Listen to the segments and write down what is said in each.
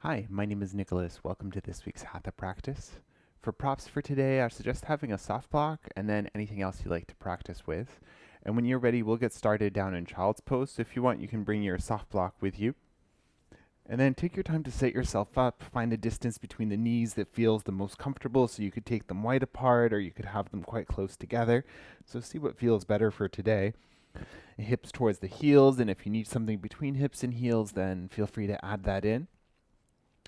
Hi, my name is Nicholas. Welcome to this week's Hatha practice. For props for today, I suggest having a soft block and then anything else you like to practice with. And when you're ready, we'll get started down in child's pose. So if you want, you can bring your soft block with you. And then take your time to set yourself up. Find a distance between the knees that feels the most comfortable. So you could take them wide apart or you could have them quite close together. So see what feels better for today. Hips towards the heels. And if you need something between hips and heels, then feel free to add that in.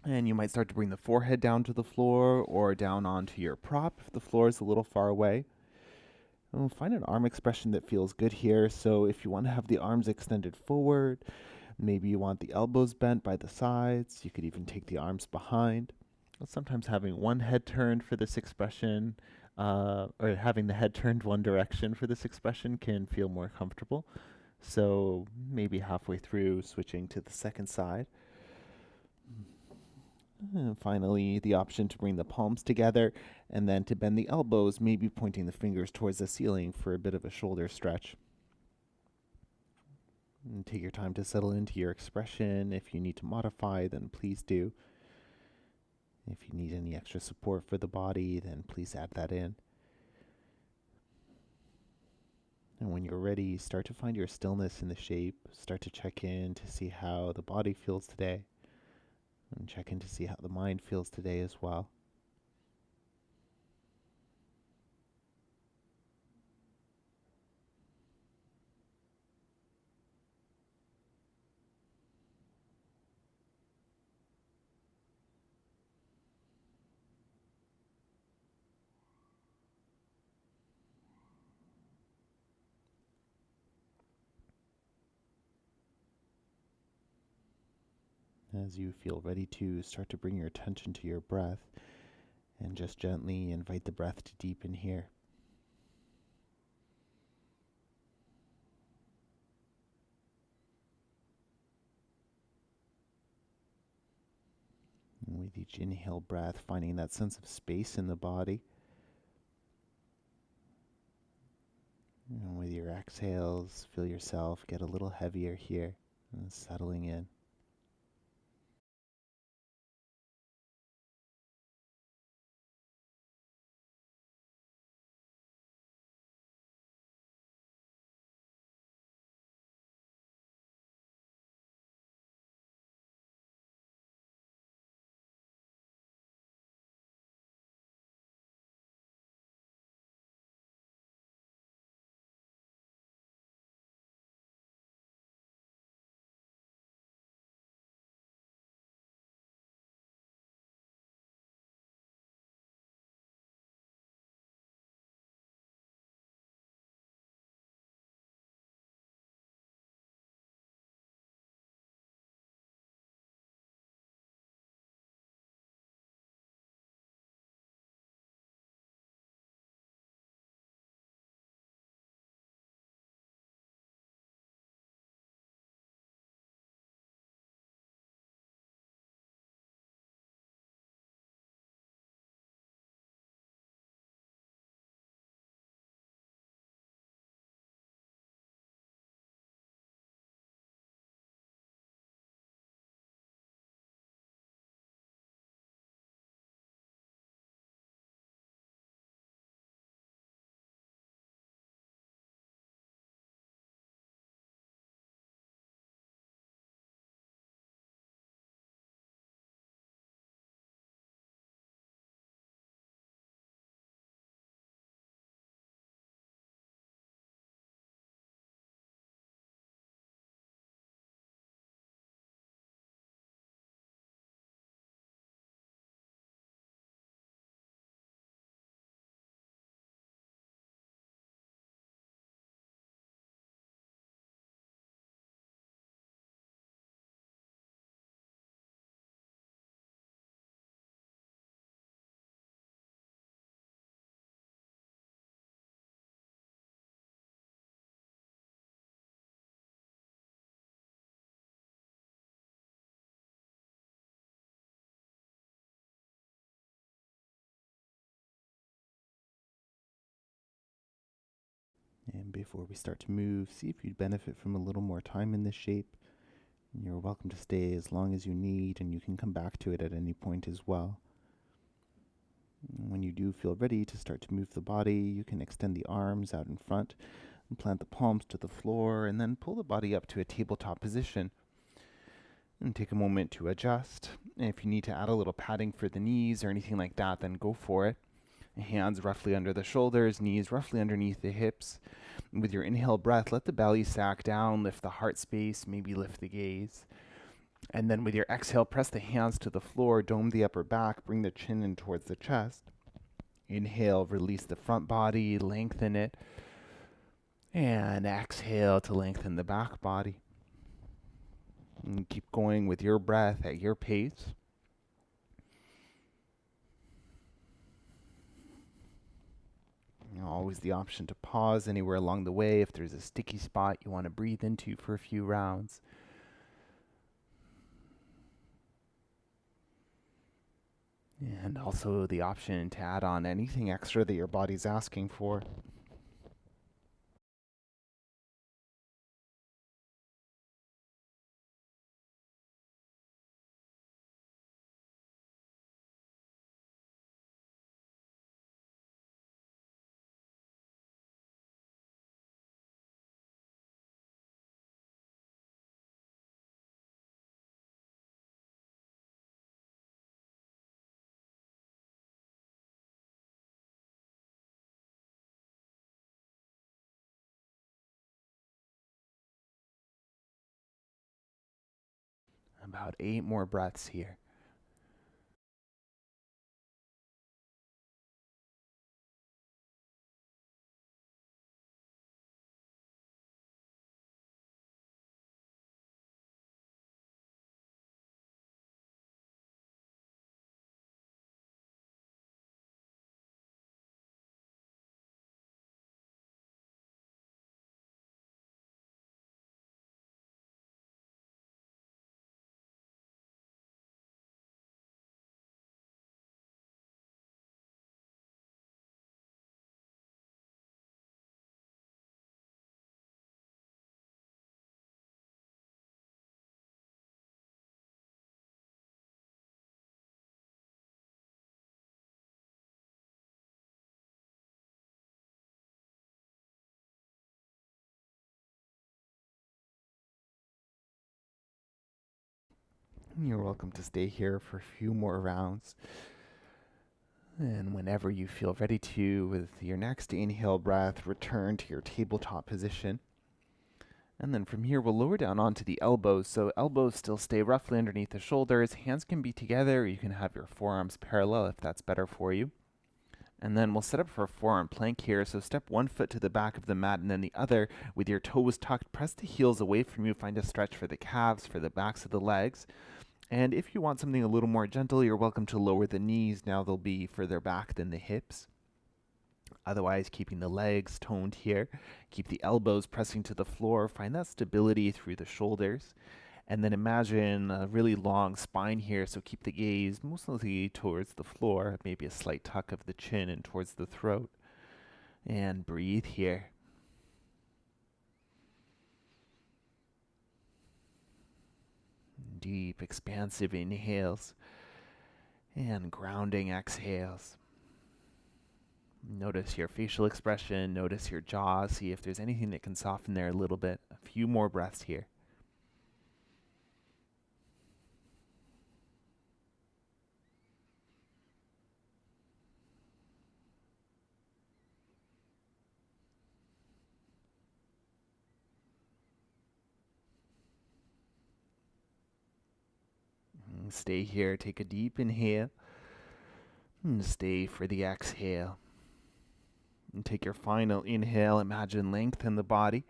And you might start to bring the forehead down to the floor or down onto your prop if the floor is a little far away. And find an arm expression that feels good here. So if you want to have the arms extended forward, maybe you want the elbows bent by the sides, you could even take the arms behind. Sometimes having one head turned for this expression, or having the head turned one direction for this expression can feel more comfortable. So maybe halfway through, switching to the second side. And finally, the option to bring the palms together and then to bend the elbows, maybe pointing the fingers towards the ceiling for a bit of a shoulder stretch. And take your time to settle into your expression. If you need to modify, then please do. If you need any extra support for the body, then please add that in. And when you're ready, start to find your stillness in the shape. Start to check in to see how the body feels today. And check in to see how the mind feels today as well. As you feel ready to, start to bring your attention to your breath and just gently invite the breath to deepen here. And with each inhale breath, finding that sense of space in the body. And with your exhales, feel yourself get a little heavier here and settling in. And before we start to move, see if you'd benefit from a little more time in this shape. You're welcome to stay as long as you need, and you can come back to it at any point as well. When you do feel ready to start to move the body, you can extend the arms out in front and plant the palms to the floor, and then pull the body up to a tabletop position. And take a moment to adjust. And if you need to add a little padding for the knees or anything like that, then go for it. Hands roughly under the shoulders, knees roughly underneath the hips. And with your inhale breath, let the belly sack down, lift the heart space, maybe lift the gaze. And then with your exhale, press the hands to the floor, dome the upper back, bring the chin in towards the chest. Inhale, release the front body, lengthen it. And exhale to lengthen the back body. And keep going with your breath at your pace. Always the option to pause anywhere along the way if there's a sticky spot you want to breathe into for a few rounds. And also the option to add on anything extra that your body's asking for. About 8 more breaths here. You're welcome to stay here for a few more rounds. And whenever you feel ready to, with your next inhale breath, return to your tabletop position. And then from here, we'll lower down onto the elbows. So elbows still stay roughly underneath the shoulders. Hands can be together, or you can have your forearms parallel if that's better for you. And then we'll set up for a forearm plank here. So step one foot to the back of the mat and then the other with your toes tucked. Press the heels away from you. Find a stretch for the calves, for the backs of the legs. And if you want something a little more gentle, you're welcome to lower the knees. Now they'll be further back than the hips. Otherwise, keeping the legs toned here. Keep the elbows pressing to the floor. Find that stability through the shoulders. And then imagine a really long spine here, so keep the gaze mostly towards the floor, maybe a slight tuck of the chin and towards the throat. And breathe here. Deep, expansive inhales and grounding exhales. Notice your facial expression, notice your jaw, see if there's anything that can soften there a little bit. A few more breaths here. Stay here, take a deep inhale, and stay for the exhale. And take your final inhale, imagine lengthen the body,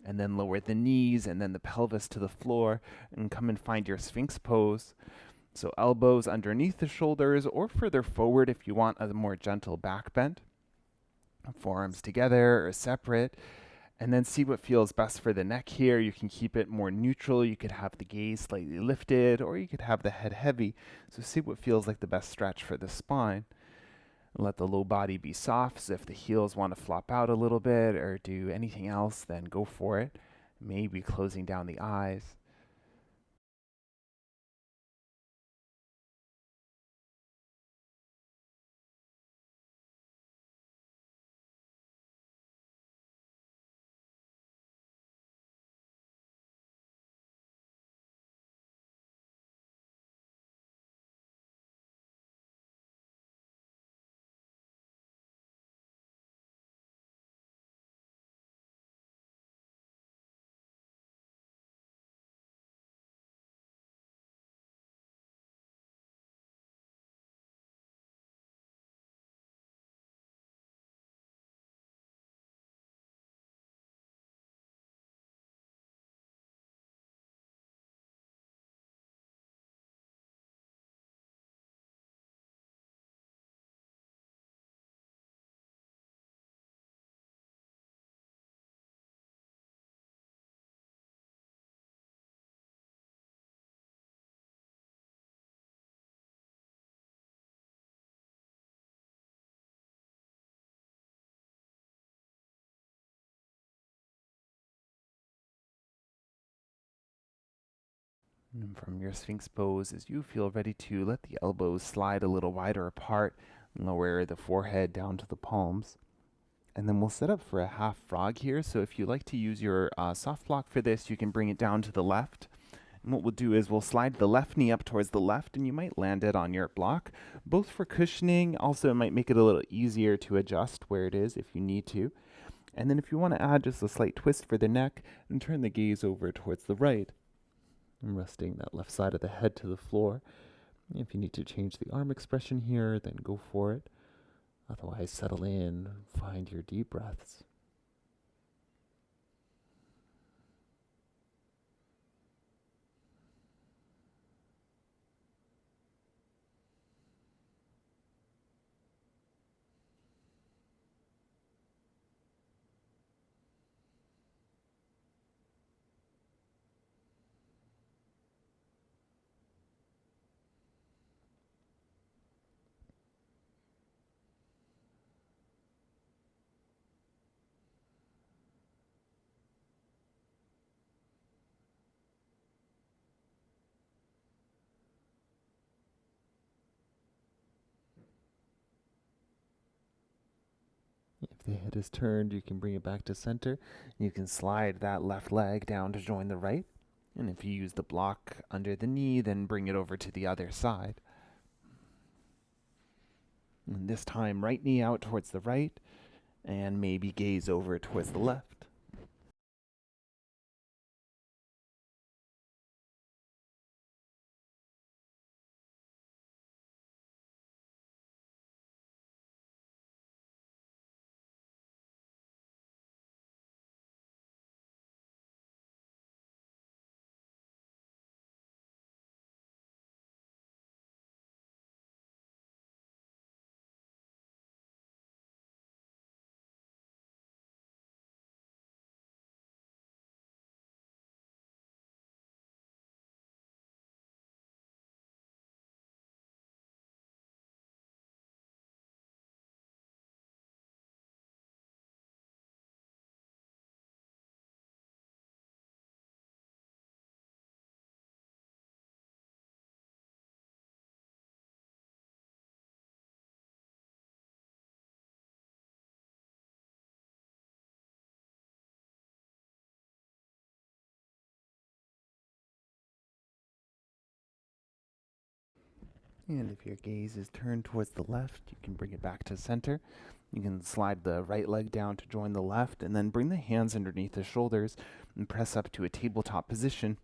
and then lower the knees and then the pelvis to the floor, and come and find your Sphinx pose. So elbows underneath the shoulders or further forward if you want a more gentle back bend. Forearms together or separate. And then see what feels best for the neck here. You can keep it more neutral. You could have the gaze slightly lifted, or you could have the head heavy. So see what feels like the best stretch for the spine. Let the low body be soft. So if the heels want to flop out a little bit or do anything else, then go for it. Maybe closing down the eyes. And from your Sphinx pose, as you feel ready to, let the elbows slide a little wider apart and lower the forehead down to the palms. And then we'll set up for a half frog here. So if you like to use your soft block for this, you can bring it down to the left. And what we'll do is we'll slide the left knee up towards the left, and you might land it on your block, both for cushioning. Also, it might make it a little easier to adjust where it is if you need to. And then if you want to add just a slight twist for the neck, and turn the gaze over towards the right, and resting that left side of the head to the floor. If you need to change the arm expression here, then go for it. Otherwise, settle in, find your deep breaths. If the head is turned, you can bring it back to center. You can slide that left leg down to join the right. And if you use the block under the knee, then bring it over to the other side. And this time, right knee out towards the right, and maybe gaze over towards the left. And if your gaze is turned towards the left, you can bring it back to center. You can slide the right leg down to join the left, and then bring the hands underneath the shoulders and press up to a tabletop position.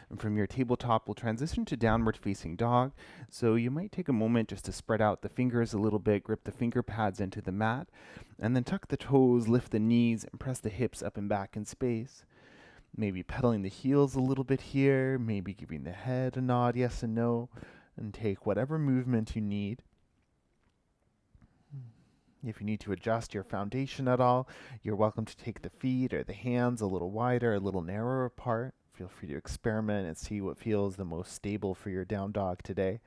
And from your tabletop, we'll transition to downward facing dog. So you might take a moment just to spread out the fingers a little bit, grip the finger pads into the mat, and then tuck the toes, lift the knees, and press the hips up and back in space. Maybe pedaling the heels a little bit here, maybe giving the head a nod, yes and no, and take whatever movement you need. If you need to adjust your foundation at all, you're welcome to take the feet or the hands a little wider, a little narrower apart. Feel free to experiment and see what feels the most stable for your down dog today.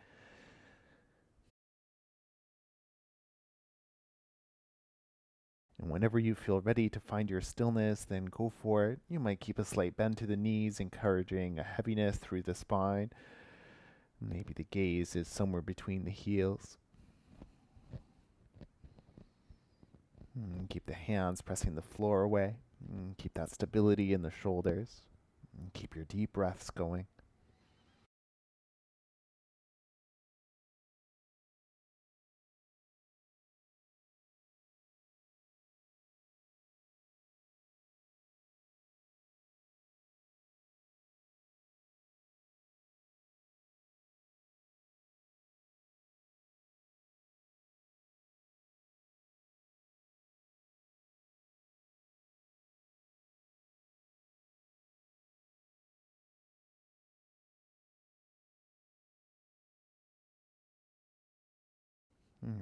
And whenever you feel ready to find your stillness, then go for it. You might keep a slight bend to the knees, encouraging a heaviness through the spine. Maybe the gaze is somewhere between the heels. Keep the hands pressing the floor away. Keep that stability in the shoulders. Keep your deep breaths going.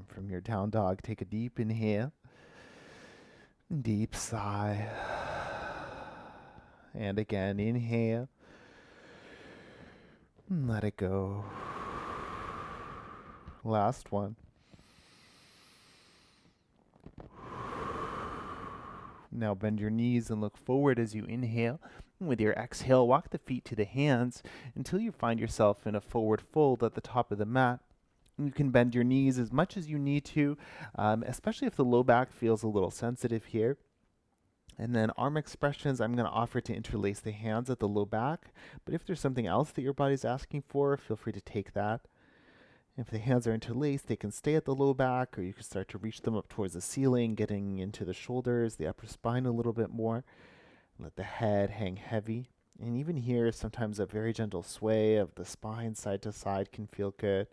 From your down dog, take a deep inhale, deep sigh, and again inhale, let it go. Last one. Now bend your knees and look forward as you inhale. And with your exhale, walk the feet to the hands until you find yourself in a forward fold at the top of the mat. You can bend your knees as much as you need to, especially if the low back feels a little sensitive here. And then arm expressions, I'm going to offer to interlace the hands at the low back. But if there's something else that your body's asking for, feel free to take that. If the hands are interlaced, they can stay at the low back, or you can start to reach them up towards the ceiling, getting into the shoulders, the upper spine a little bit more. Let the head hang heavy. And even here, sometimes a very gentle sway of the spine side to side can feel good.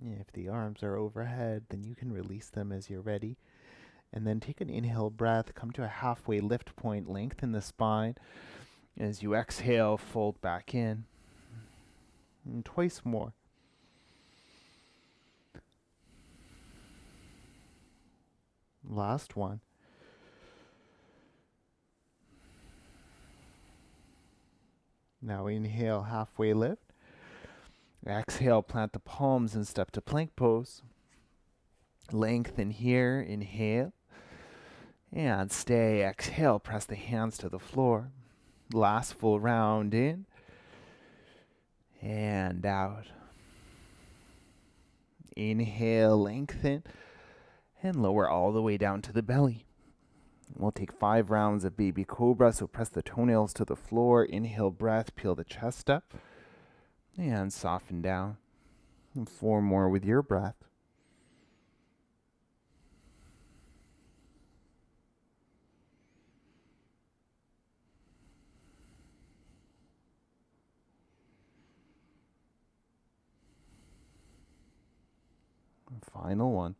If the arms are overhead, then you can release them as you're ready. And then take an inhale breath, come to a halfway lift point, lengthen the spine. As you exhale, fold back in. And twice more. Last one. Now inhale, halfway lift. Exhale, plant the palms and step to plank pose. Lengthen here, inhale. And stay, exhale, press the hands to the floor. Last full round in. And out. Inhale, lengthen. And lower all the way down to the belly. We'll take 5 rounds of baby cobra, so press the toenails to the floor. Inhale, breath, peel the chest up. And soften down. And 4 more with your breath. And final one.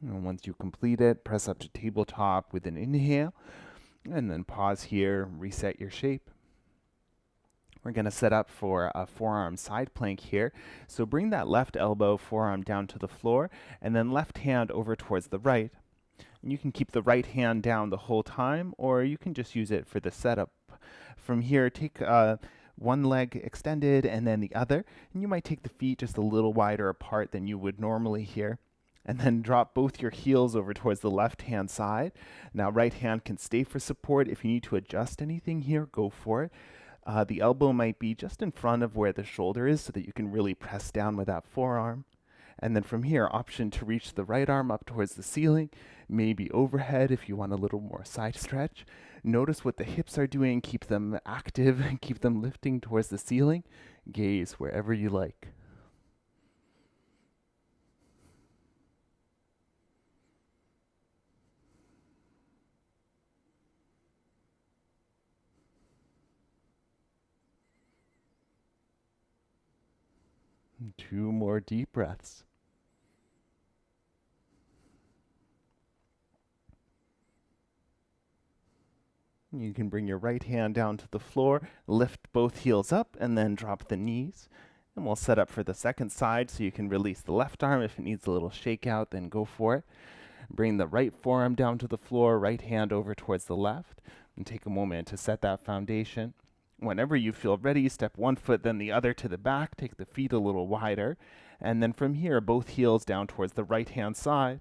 And once you complete it, press up to tabletop with an inhale. And then pause here, reset your shape. We're going to set up for a forearm side plank here. So bring that left elbow, forearm down to the floor, and then left hand over towards the right. And you can keep the right hand down the whole time, or you can just use it for the setup. From here, take one leg extended and then the other, and you might take the feet just a little wider apart than you would normally here. And then drop both your heels over towards the left-hand side. Now, right hand can stay for support. If you need to adjust anything here, go for it. The elbow might be just in front of where the shoulder is so that you can really press down with that forearm. And then from here, option to reach the right arm up towards the ceiling, maybe overhead if you want a little more side stretch. Notice what the hips are doing. Keep them active and keep them lifting towards the ceiling. Gaze wherever you like. And 2 more deep breaths. You can bring your right hand down to the floor, lift both heels up, and then drop the knees. And we'll set up for the second side so you can release the left arm. If it needs a little shakeout, then go for it. Bring the right forearm down to the floor, right hand over towards the left, and take a moment to set that foundation. Whenever you feel ready, step one foot, then the other to the back. Take the feet a little wider. And then from here, both heels down towards the right-hand side.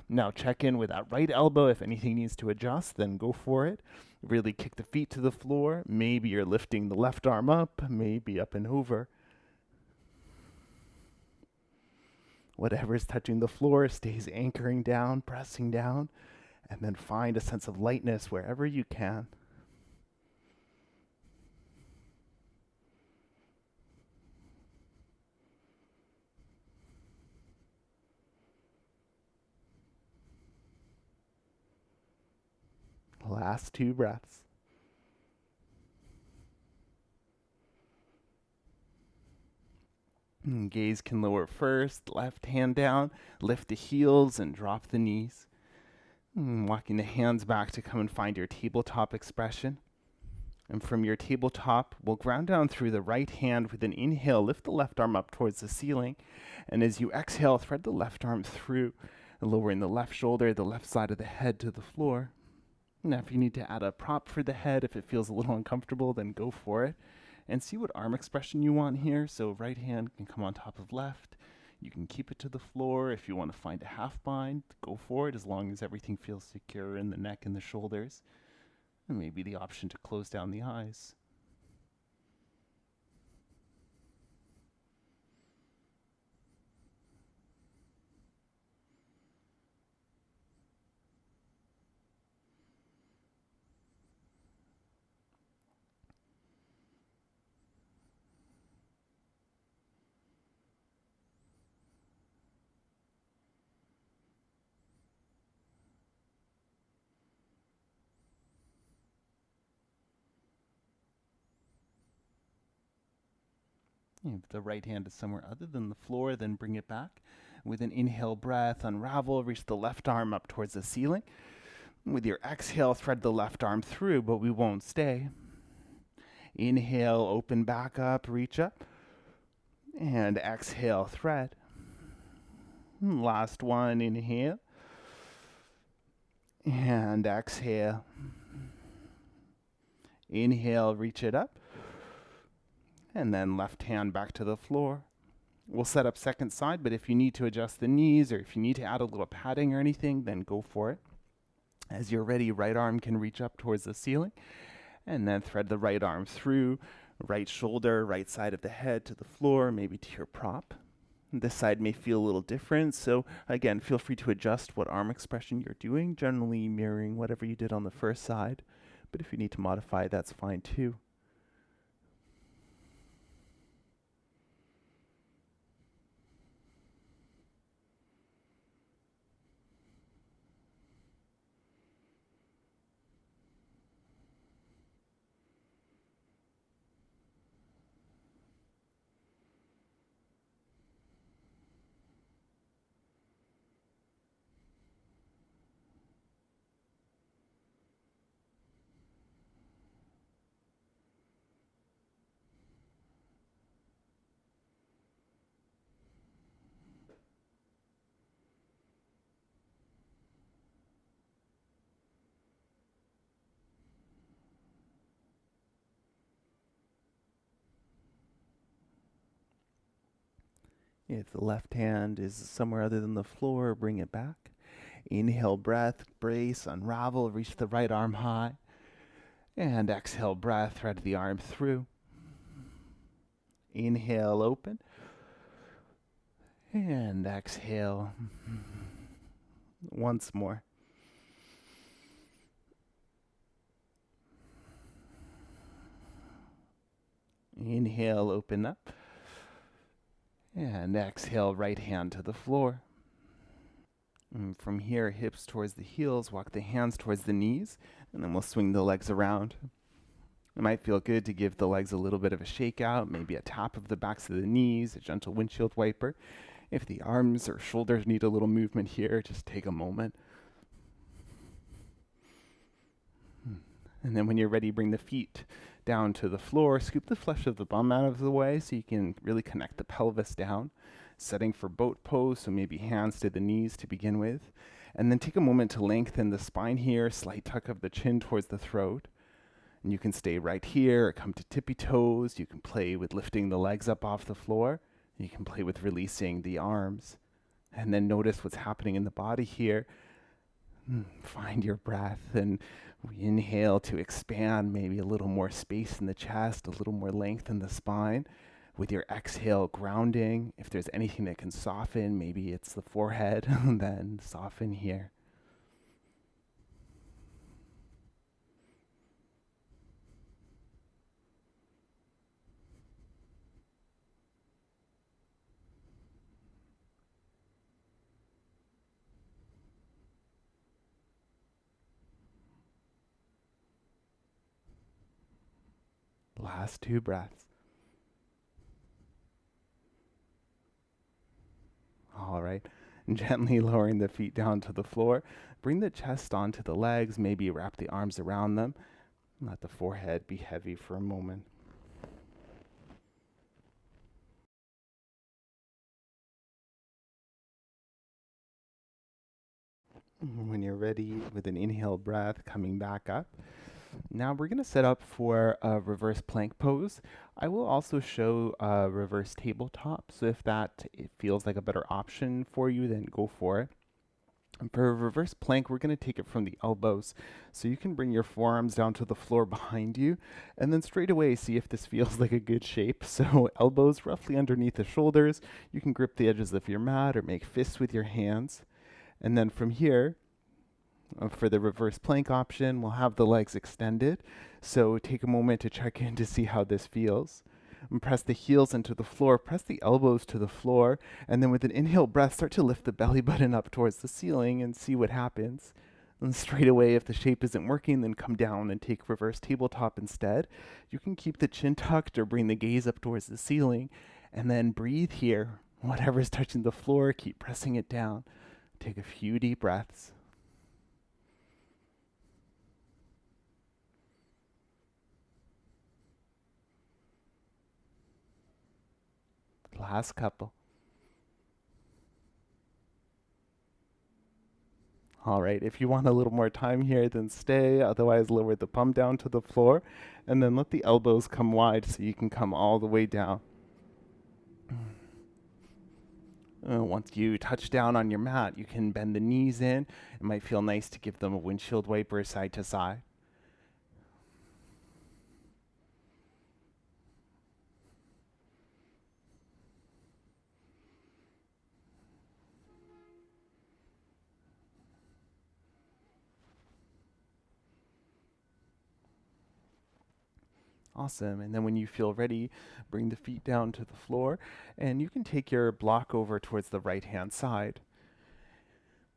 Now check in with that right elbow. If anything needs to adjust, then go for it. Really kick the feet to the floor. Maybe you're lifting the left arm up, maybe up and over. Whatever's touching the floor stays anchoring down, pressing down, and then find a sense of lightness wherever you can. Last 2 breaths. Gaze can lower first, left hand down, lift the heels and drop the knees. Walking the hands back to come and find your tabletop expression. And from your tabletop, we'll ground down through the right hand with an inhale, lift the left arm up towards the ceiling. And as you exhale, thread the left arm through, lowering the left shoulder, the left side of the head to the floor. Now, if you need to add a prop for the head, if it feels a little uncomfortable, then go for it. And see what arm expression you want here. So right hand can come on top of left. You can keep it to the floor. If you want to find a half bind, go for it, as long as everything feels secure in the neck and the shoulders. And maybe the option to close down the eyes. If the right hand is somewhere other than the floor, then bring it back. With an inhale breath, unravel, reach the left arm up towards the ceiling. With your exhale, thread the left arm through, but we won't stay. Inhale, open back up, reach up. And exhale, thread. Last one, inhale. And exhale. Inhale, reach it up. And then left hand back to the floor. We'll set up second side, but if you need to adjust the knees or if you need to add a little padding or anything, then go for it. As you're ready, right arm can reach up towards the ceiling, and then thread the right arm through, right shoulder, right side of the head to the floor, maybe to your prop. This side may feel a little different, so again, feel free to adjust what arm expression you're doing, generally mirroring whatever you did on the first side. But if you need to modify, that's fine too. If the left hand is somewhere other than the floor, bring it back. Inhale, breath, brace, unravel, reach the right arm high. And exhale, breath, thread the arm through. Inhale, open. And exhale. Once more. Inhale, open up. And exhale, right hand to the floor. And from here, hips towards the heels, walk the hands towards the knees, and then we'll swing the legs around. It might feel good to give the legs a little bit of a shake out, maybe a tap of the backs of the knees, a gentle windshield wiper. If the arms or shoulders need a little movement here, just take a moment. And then when you're ready, bring the feet down to the floor. Scoop the flesh of the bum out of the way so you can really connect the pelvis down. Setting for boat pose, so maybe hands to the knees to begin with. And then take a moment to lengthen the spine here, slight tuck of the chin towards the throat. And you can stay right here or come to tippy toes. You can play with lifting the legs up off the floor. You can play with releasing the arms. And then notice what's happening in the body here. Find your breath, and we inhale to expand, maybe a little more space in the chest, a little more length in the spine. With your exhale, grounding. If there's anything that can soften, maybe it's the forehead, then soften here. Last 2 breaths. All right. Gently lowering the feet down to the floor. Bring the chest onto the legs, maybe wrap the arms around them. Let the forehead be heavy for a moment. When you're ready, with an inhale breath, coming back up. Now we're going to set up for a reverse plank pose. I will also show a reverse tabletop, so if it feels like a better option for you, then go for it. And for a reverse plank, we're going to take it from the elbows. So you can bring your forearms down to the floor behind you, and then straight away see if this feels like a good shape. So elbows roughly underneath the shoulders. You can grip the edges of your mat or make fists with your hands. And then from here, for the reverse plank option, we'll have the legs extended. So take a moment to check in to see how this feels. And press the heels into the floor, press the elbows to the floor, and then with an inhale breath, start to lift the belly button up towards the ceiling and see what happens. And straight away, if the shape isn't working, then come down and take reverse tabletop instead. You can keep the chin tucked or bring the gaze up towards the ceiling, and then breathe here. Whatever's touching the floor, keep pressing it down. Take a few deep breaths. Last couple. All right, if you want a little more time here, then stay. Otherwise, lower the bum down to the floor and then let the elbows come wide so you can come all the way down. Once you touch down on your mat, you can bend the knees in. It might feel nice to give them a windshield wiper side to side. Awesome. And then when you feel ready, bring the feet down to the floor, and you can take your block over towards the right-hand side.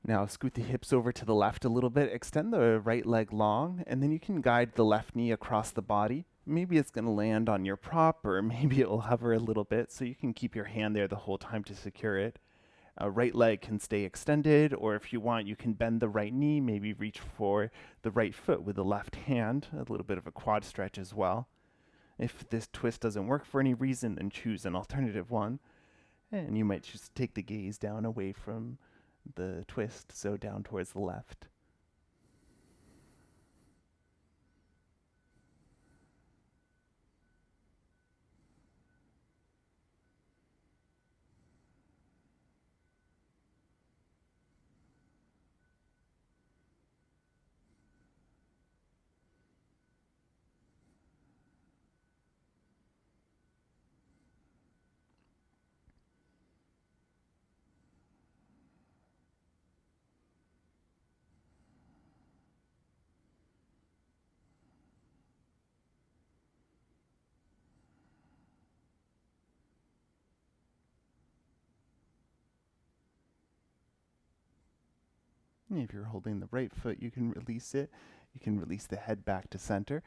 Now scoot the hips over to the left a little bit, extend the right leg long, and then you can guide the left knee across the body. Maybe it's going to land on your prop, or maybe it will hover a little bit, so you can keep your hand there the whole time to secure it. Right leg can stay extended, or if you want, you can bend the right knee, maybe reach for the right foot with the left hand, a little bit of a quad stretch as well. If this twist doesn't work for any reason, then choose an alternative one. And you might just take the gaze down away from the twist, so down towards the left. If you're holding the right foot, you can release it. You can release the head back to center.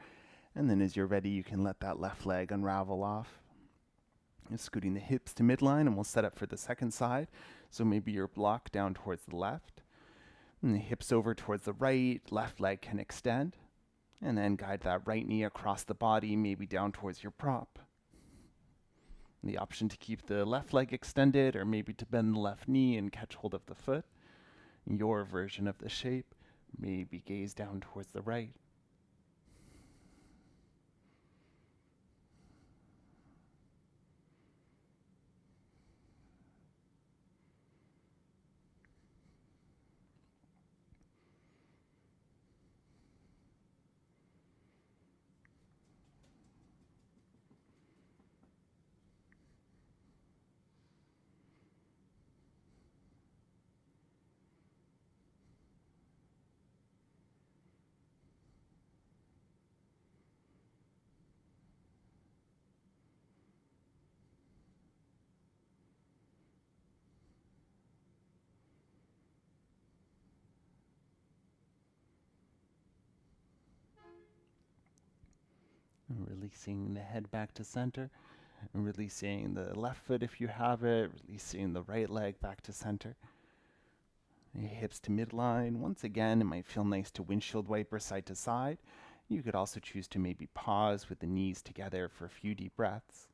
And then as you're ready, you can let that left leg unravel off. You're scooting the hips to midline, and we'll set up for the second side. So maybe your block down towards the left, and the hips over towards the right, left leg can extend. And then guide that right knee across the body, maybe down towards your prop. The option to keep the left leg extended, or maybe to bend the left knee and catch hold of the foot. Your version of the shape, maybe gaze down towards the right. releasing the head back to center, and releasing the left foot if you have it, releasing the right leg back to center. Your hips to midline. Once again, it might feel nice to windshield wiper side to side. You could also choose to maybe pause with the knees together for a few deep breaths.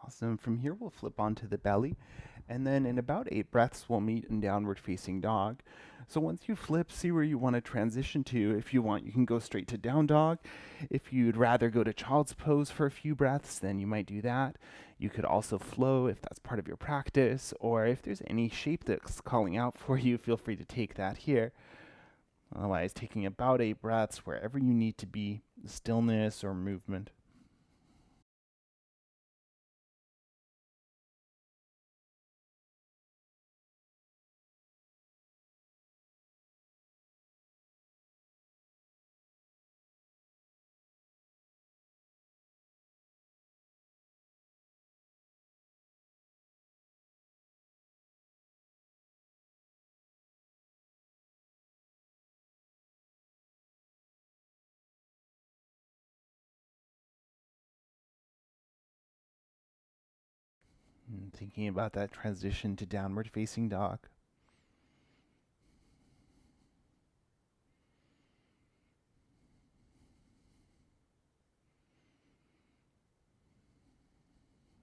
Awesome. From here, we'll flip onto the belly. And then in about 8 breaths, we'll meet in downward facing dog. So once you flip, see where you want to transition to. If you want, you can go straight to down dog. If you'd rather go to child's pose for a few breaths, then you might do that. You could also flow if that's part of your practice, or if there's any shape that's calling out for you, feel free to take that here. Otherwise, taking about 8 breaths wherever you need to be, stillness or movement. And thinking about that transition to downward facing dog.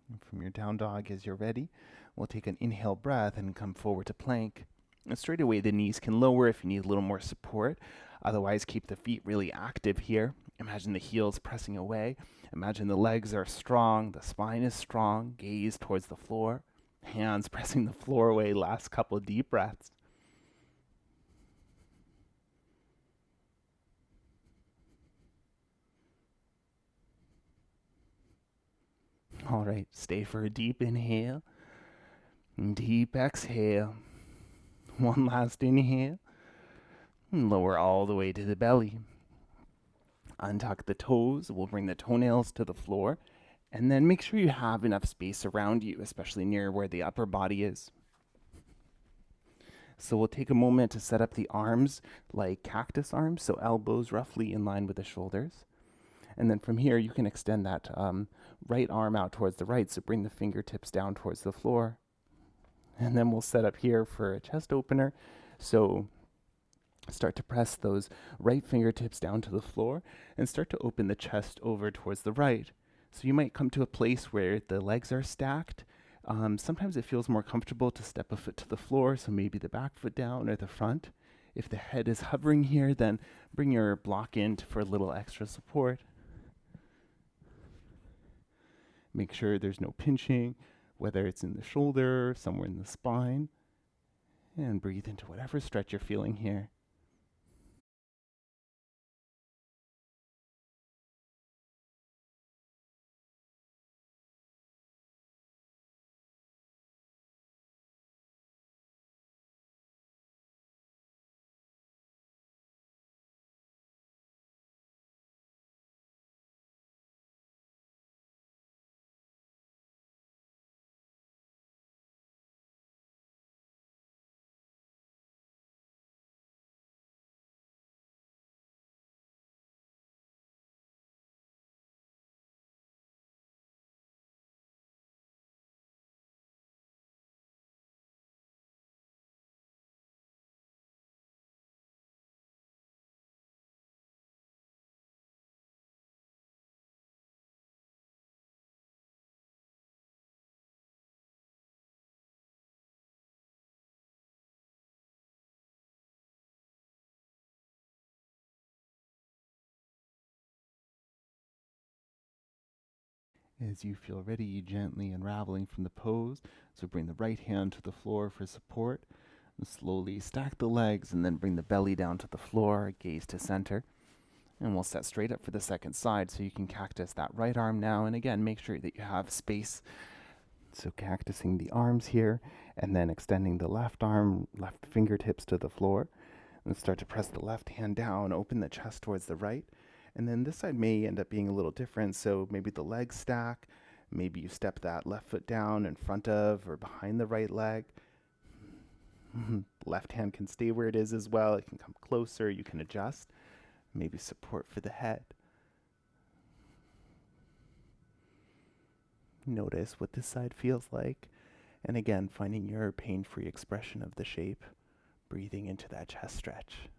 And from your down dog, as you're ready, we'll take an inhale breath and come forward to plank. And straight away, the knees can lower if you need a little more support. Otherwise, keep the feet really active here. Imagine the heels pressing away. Imagine the legs are strong, the spine is strong. Gaze towards the floor. Hands pressing the floor away. Last couple of deep breaths. All right, stay for a deep inhale. Deep exhale. One last inhale. And lower all the way to the belly. Untuck the toes. We'll bring the toenails to the floor. And then make sure you have enough space around you, especially near where the upper body is. So we'll take a moment to set up the arms like cactus arms, so elbows roughly in line with the shoulders. And then from here, you can extend that right arm out towards the right, so bring the fingertips down towards the floor. And then we'll set up here for a chest opener. So start to press those right fingertips down to the floor and start to open the chest over towards the right. So you might come to a place where the legs are stacked. Sometimes it feels more comfortable to step a foot to the floor, so maybe the back foot down or the front. If the head is hovering here, then bring your block in for a little extra support. Make sure there's no pinching, whether it's in the shoulder, somewhere in the spine. And breathe into whatever stretch you're feeling here. As you feel ready, gently unraveling from the pose. So bring the right hand to the floor for support. And slowly stack the legs and then bring the belly down to the floor, gaze to center. And we'll set straight up for the second side so you can cactus that right arm now. And again, make sure that you have space. So cactusing the arms here and then extending the left arm, left fingertips to the floor. And start to press the left hand down, open the chest towards the right. And then this side may end up being a little different. So maybe the legs stack. Maybe you step that left foot down in front of or behind the right leg. Left hand can stay where it is as well. It can come closer. You can adjust. Maybe support for the head. Notice what this side feels like. And again, finding your pain-free expression of the shape. Breathing into that chest stretch.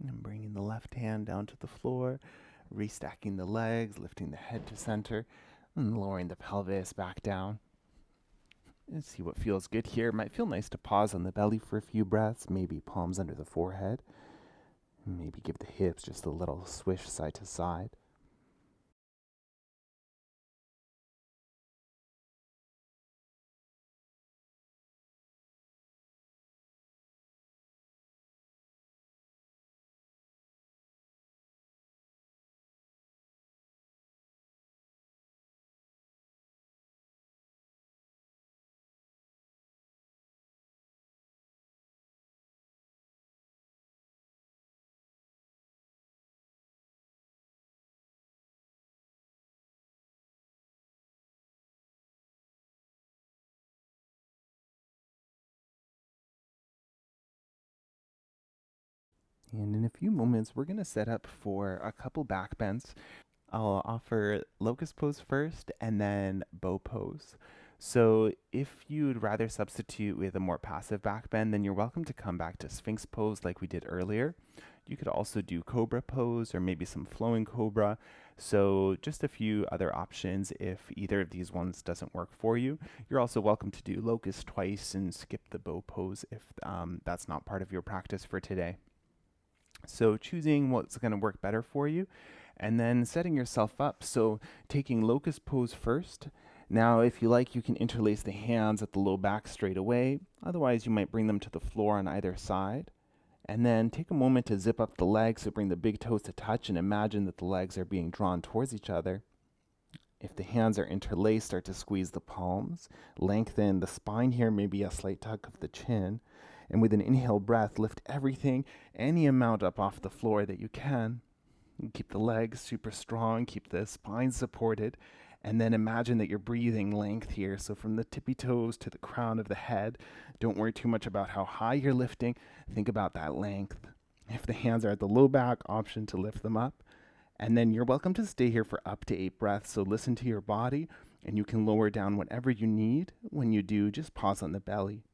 And bringing the left hand down to the floor, restacking the legs, lifting the head to center, and lowering the pelvis back down. And see what feels good here. It might feel nice to pause on the belly for a few breaths, maybe palms under the forehead. Maybe give the hips just a little swish side to side. And in a few moments, we're going to set up for a couple back bends. I'll offer locust pose first and then bow pose. So if you'd rather substitute with a more passive back bend, then you're welcome to come back to Sphinx pose like we did earlier. You could also do cobra pose or maybe some flowing cobra. So just a few other options if either of these ones doesn't work for you. You're also welcome to do locust twice and skip the bow pose if that's not part of your practice for today. So choosing what's going to work better for you and then setting yourself up. So taking locust pose first. Now, if you like, you can interlace the hands at the low back straight away. Otherwise, you might bring them to the floor on either side. And then take a moment to zip up the legs, so bring the big toes to touch and imagine that the legs are being drawn towards each other. If the hands are interlaced, start to squeeze the palms. Lengthen the spine here, maybe a slight tuck of the chin. And with an inhale breath, lift everything, any amount up off the floor that you can. Keep the legs super strong, keep the spine supported, and then imagine that you're breathing length here. So from the tippy toes to the crown of the head, don't worry too much about how high you're lifting. Think about that length. If the hands are at the low back, option to lift them up. And then you're welcome to stay here for up to 8 breaths. So listen to your body, and you can lower down whatever you need. When you do, just pause on the belly.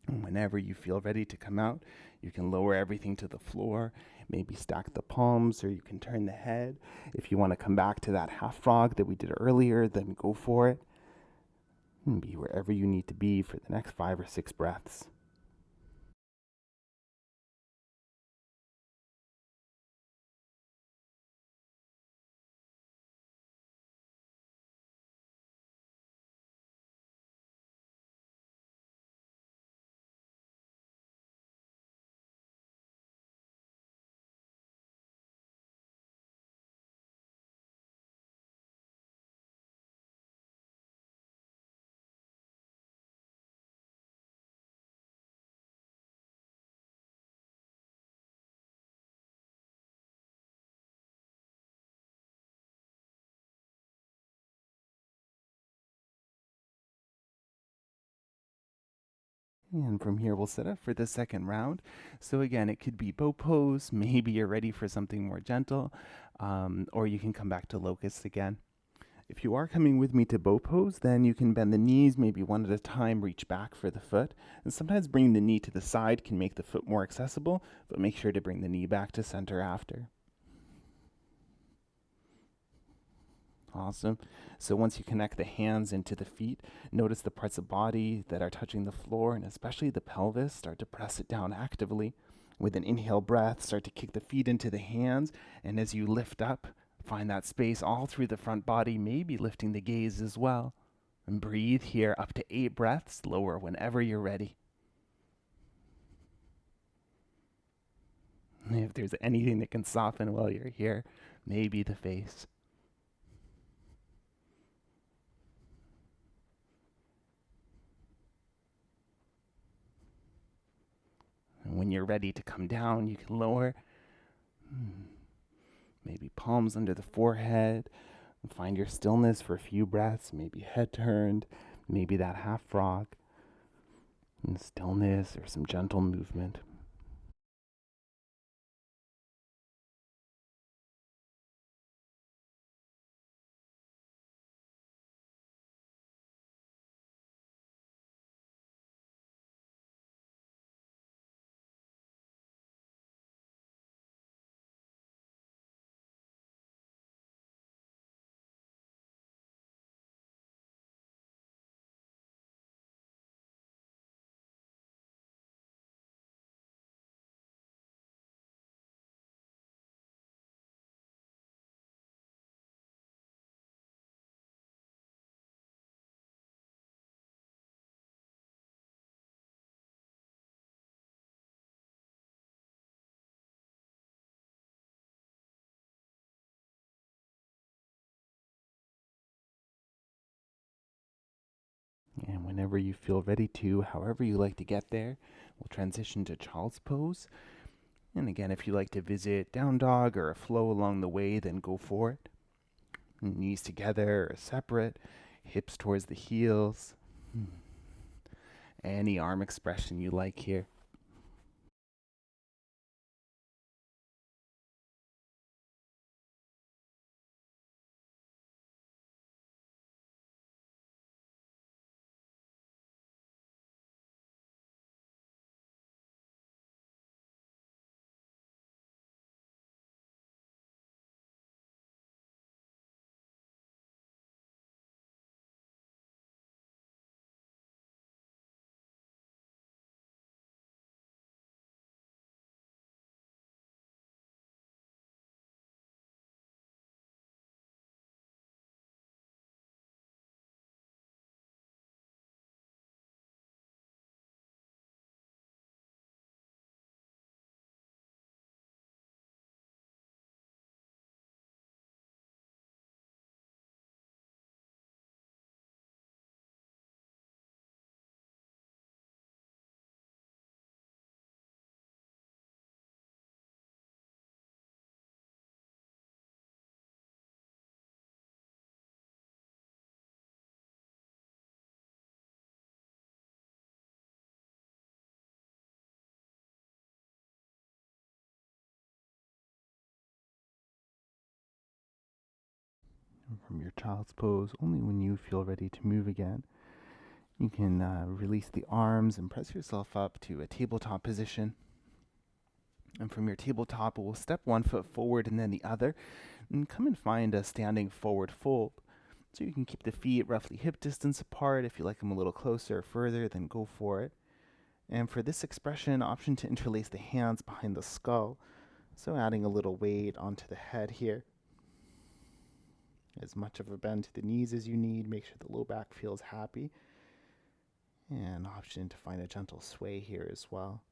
And whenever you feel ready to come out, you can lower everything to the floor, maybe stack the palms, or you can turn the head. If you want to come back to that half frog that we did earlier, then go for it. And be wherever you need to be for the next 5 or 6 breaths. And from here, we'll set up for the second round. So again, it could be bow pose. Maybe you're ready for something more gentle, or you can come back to locust again. If you are coming with me to bow pose, then you can bend the knees, maybe one at a time, reach back for the foot. And sometimes bringing the knee to the side can make the foot more accessible, but make sure to bring the knee back to center after. Awesome. So once you connect the hands into the feet, notice the parts of body that are touching the floor and especially the pelvis. Start to press it down actively. With an inhale breath, start to kick the feet into the hands. And as you lift up, find that space all through the front body, maybe lifting the gaze as well. And breathe here up to 8 breaths. Lower whenever you're ready. If there's anything that can soften while you're here, maybe the face. And when you're ready to come down, you can lower. Maybe palms under the forehead. And find your stillness for a few breaths. Maybe head turned. Maybe that half frog. And stillness or some gentle movement. And whenever you feel ready to, however you like to get there, we'll transition to child's pose. And again, if you like to visit down dog or a flow along the way, then go for it. Knees together or separate, hips towards the heels. Any arm expression you like here. From your child's pose, only when you feel ready to move again, you can release the arms and press yourself up to a tabletop position. And from your tabletop, we'll step one foot forward and then the other, and come and find a standing forward fold. So you can keep the feet roughly hip distance apart. If you like them a little closer or further, then go for it. And for this expression, option to interlace the hands behind the skull. So adding a little weight onto the head here. As much of a bend to the knees as you need. Make sure the low back feels happy. And option to find a gentle sway here as well.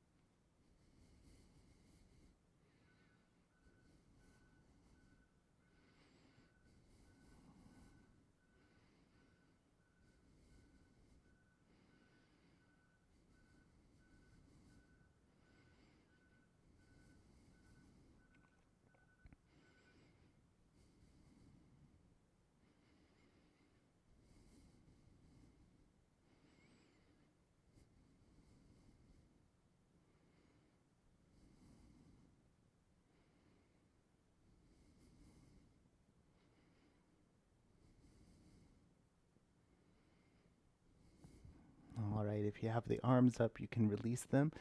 if you have the arms up, you can release them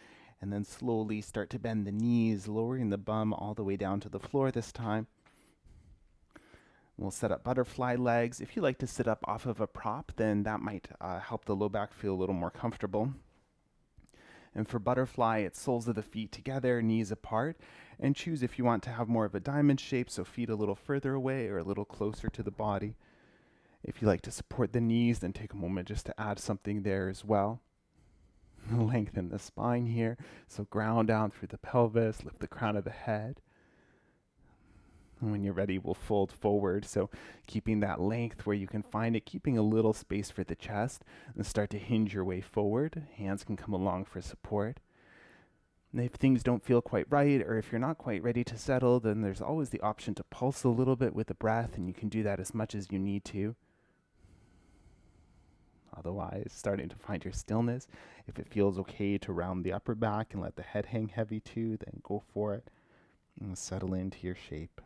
and then slowly start to bend the knees, lowering the bum all the way down to the floor this time. We'll set up butterfly legs. If you like to sit up off of a prop, then that might help the low back feel a little more comfortable. And for butterfly, it's soles of the feet together, knees apart, and choose if you want to have more of a diamond shape, so feet a little further away or a little closer to the body. If you like to support the knees, then take a moment just to add something there as well. Lengthen the spine here, so ground down through the pelvis, lift the crown of the head. And when you're ready, we'll fold forward, so keeping that length where you can find it, keeping a little space for the chest, and start to hinge your way forward. Hands can come along for support. And if things don't feel quite right, or if you're not quite ready to settle, then there's always the option to pulse a little bit with the breath, and you can do that as much as you need to. Otherwise, starting to find your stillness. If it feels okay to round the upper back and let the head hang heavy too, then go for it. And settle into your shape.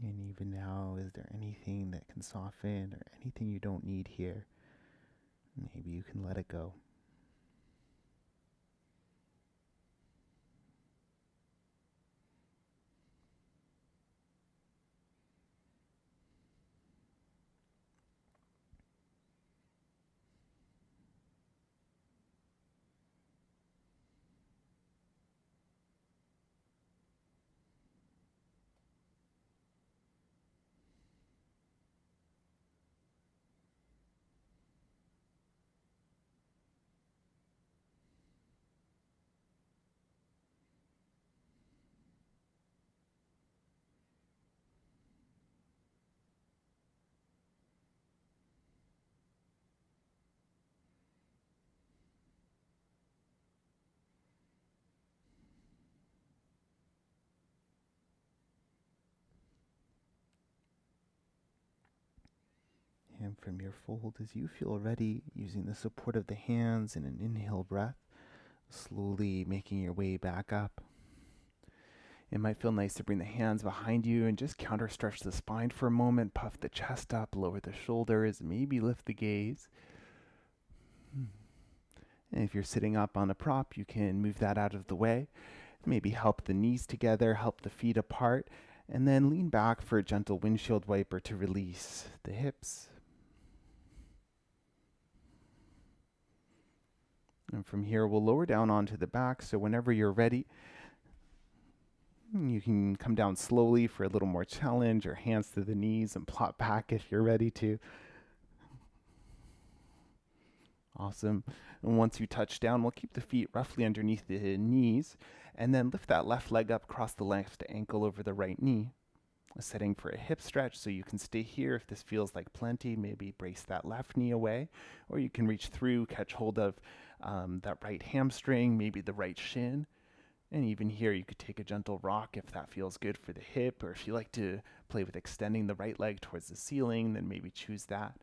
And even now, is there anything that can soften or anything you don't need here? Maybe you can let it go. And from your fold, as you feel ready, using the support of the hands in an inhale breath, slowly making your way back up. It might feel nice to bring the hands behind you and just counter stretch the spine for a moment, puff the chest up, lower the shoulders, maybe lift the gaze. And if you're sitting up on a prop, you can move that out of the way. Maybe help the knees together, help the feet apart, and then lean back for a gentle windshield wiper to release the hips. And from here, we'll lower down onto the back, so whenever you're ready, you can come down slowly for a little more challenge, or hands to the knees and plop back if you're ready to. Awesome. And once you touch down, we'll keep the feet roughly underneath the knees, and then lift that left leg up, cross the left ankle over the right knee. Setting for a hip stretch, so you can stay here if this feels like plenty. Maybe brace that left knee away, or you can reach through, catch hold of that right hamstring, maybe the right shin. And even here, you could take a gentle rock if that feels good for the hip, or if you like to play with extending the right leg towards the ceiling, then maybe choose that.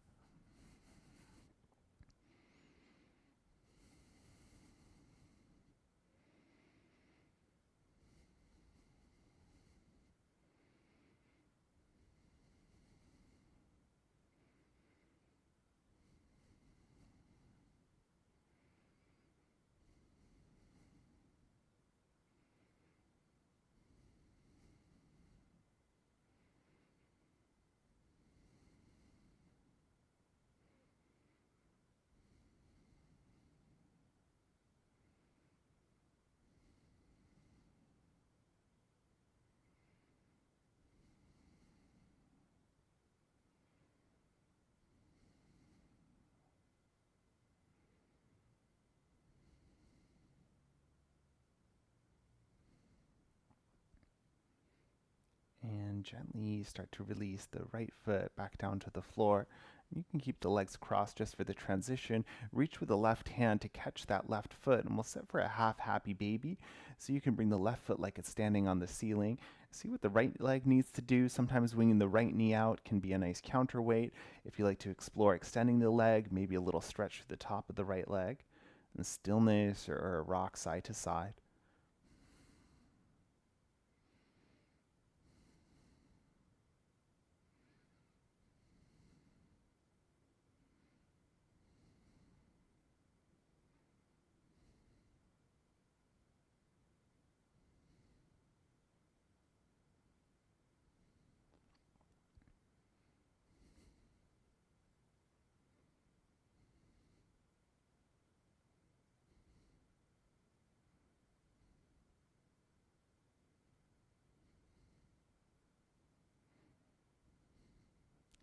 gently start to release the right foot back down to the floor. You can keep the legs crossed just for the transition. Reach with the left hand to catch that left foot, and we'll set for a half happy baby. So you can bring the left foot like it's standing on the ceiling. See what the right leg needs to do. Sometimes winging the right knee out can be a nice counterweight. If you like to explore extending the leg, maybe a little stretch to the top of the right leg. And stillness or a rock side to side.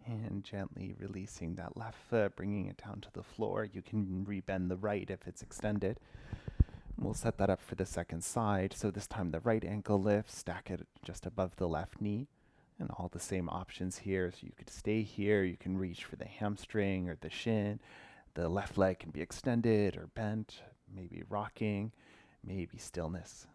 And gently releasing that left foot, bringing it down to the floor. You can rebend the right if it's extended. We'll set that up for the second side. So this time the right ankle lifts, stack it just above the left knee. And all the same options here. So you could stay here, you can reach for the hamstring or the shin. The left leg can be extended or bent, maybe rocking, maybe stillness.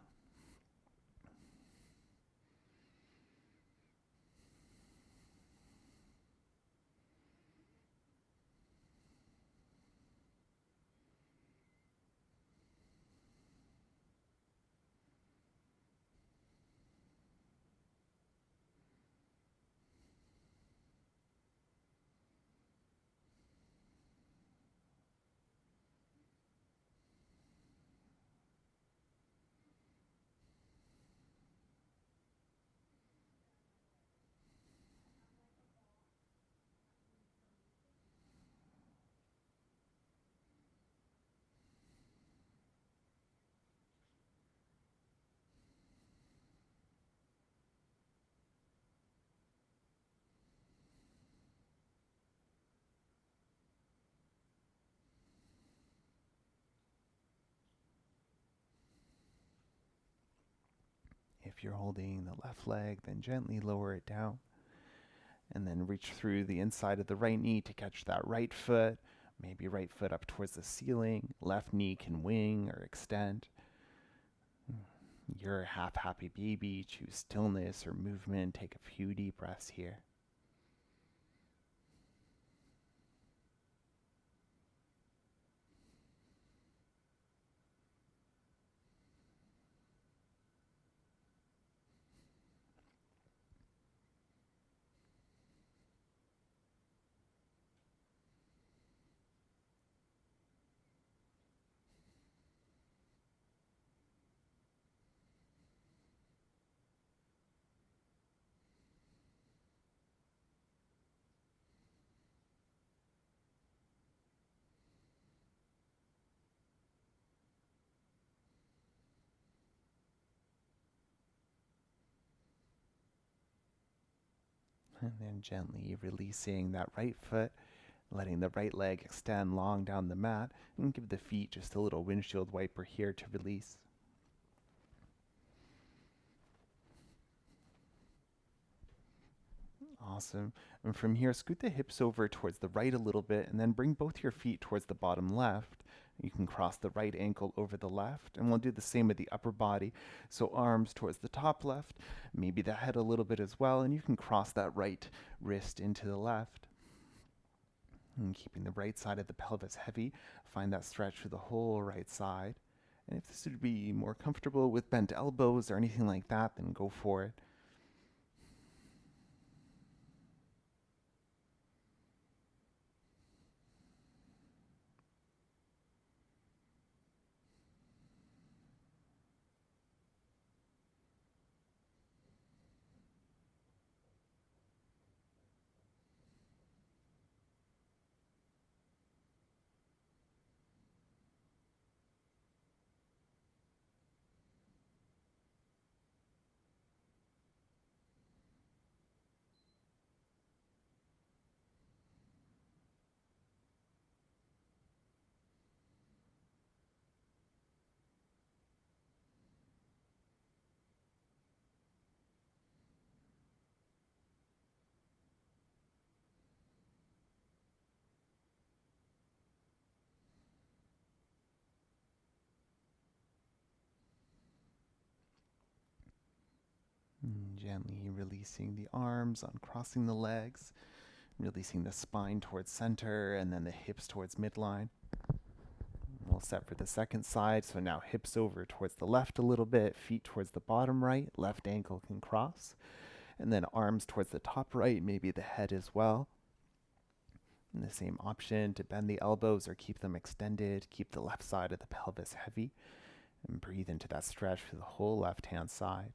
If you're holding the left leg, then gently lower it down. And then reach through the inside of the right knee to catch that right foot. Maybe right foot up towards the ceiling. Left knee can wing or extend. You're a half happy baby. Choose stillness or movement. Take a few deep breaths here. And then gently releasing that right foot, letting the right leg extend long down the mat, and give the feet just a little windshield wiper here to release. Awesome. And from here, scoot the hips over towards the right a little bit, and then bring both your feet towards the bottom left. You can cross the right ankle over the left, and we'll do the same with the upper body. So arms towards the top left, maybe the head a little bit as well, and you can cross that right wrist into the left. And keeping the right side of the pelvis heavy, find that stretch through the whole right side. And if this would be more comfortable with bent elbows or anything like that, then go for it. Gently releasing the arms, uncrossing the legs, releasing the spine towards center and then the hips towards midline. We'll set for the second side, so now hips over towards the left a little bit, feet towards the bottom right, left ankle can cross, and then arms towards the top right, maybe the head as well. And the same option to bend the elbows or keep them extended, keep the left side of the pelvis heavy, and breathe into that stretch for the whole left-hand side.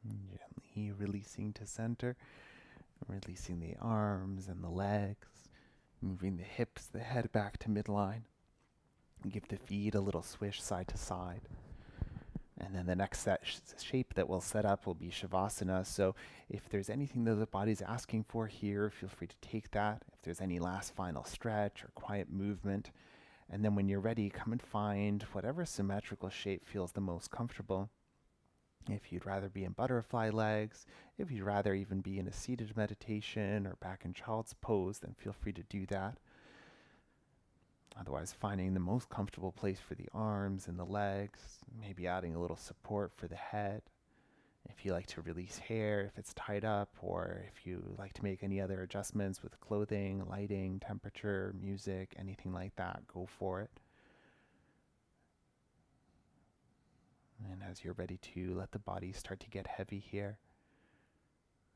Gently releasing to center, releasing the arms and the legs, moving the hips, the head back to midline. Give the feet a little swish side to side. And then the next shape that we'll set up will be Shavasana. So if there's anything that the body's asking for here, feel free to take that. If there's any last final stretch or quiet movement. And then when you're ready, come and find whatever symmetrical shape feels the most comfortable. If you'd rather be in butterfly legs, if you'd rather even be in a seated meditation or back in child's pose, then feel free to do that. Otherwise, finding the most comfortable place for the arms and the legs, maybe adding a little support for the head. If you like to release hair, if it's tied up, or if you like to make any other adjustments with clothing, lighting, temperature, music, anything like that, go for it. And as you're ready to, let the body start to get heavy here.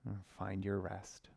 And find your rest.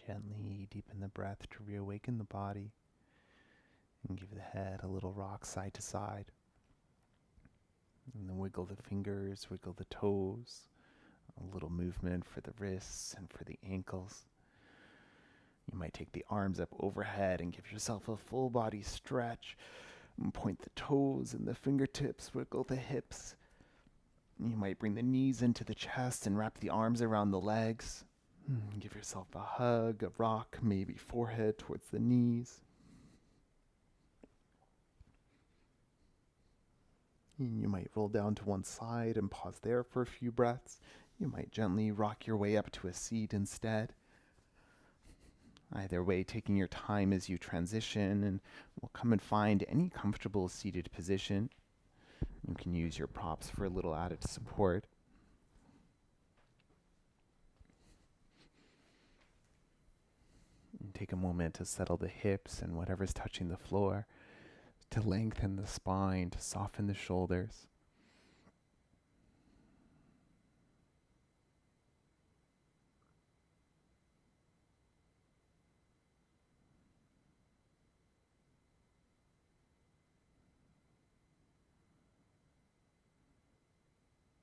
Gently deepen the breath to reawaken the body and give the head a little rock side to side. And then wiggle the fingers, wiggle the toes, a little movement for the wrists and for the ankles. You might take the arms up overhead and give yourself a full body stretch. And point the toes and the fingertips, wiggle the hips. You might bring the knees into the chest and wrap the arms around the legs. Give yourself a hug, a rock, maybe forehead towards the knees. You might roll down to one side and pause there for a few breaths. You might gently rock your way up to a seat instead. Either way, taking your time as you transition, and we'll come and find any comfortable seated position. You can use your props for a little added support. And take a moment to settle the hips and whatever's touching the floor, to lengthen the spine, to soften the shoulders.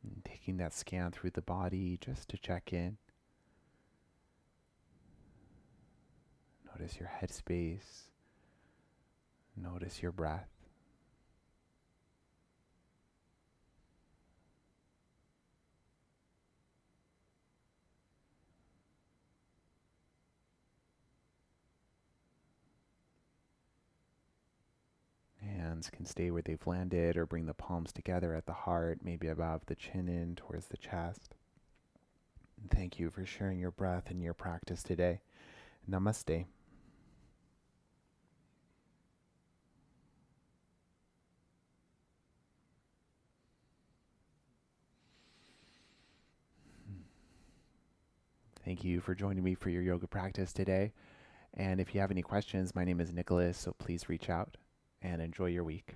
And taking that scan through the body just to check in. Notice your headspace. Notice your breath. Hands can stay where they've landed or bring the palms together at the heart, maybe above the chin in towards the chest. And thank you for sharing your breath and your practice today. Namaste. Thank you for joining me for your yoga practice today. And if you have any questions, my name is Nicholas, so please reach out and enjoy your week.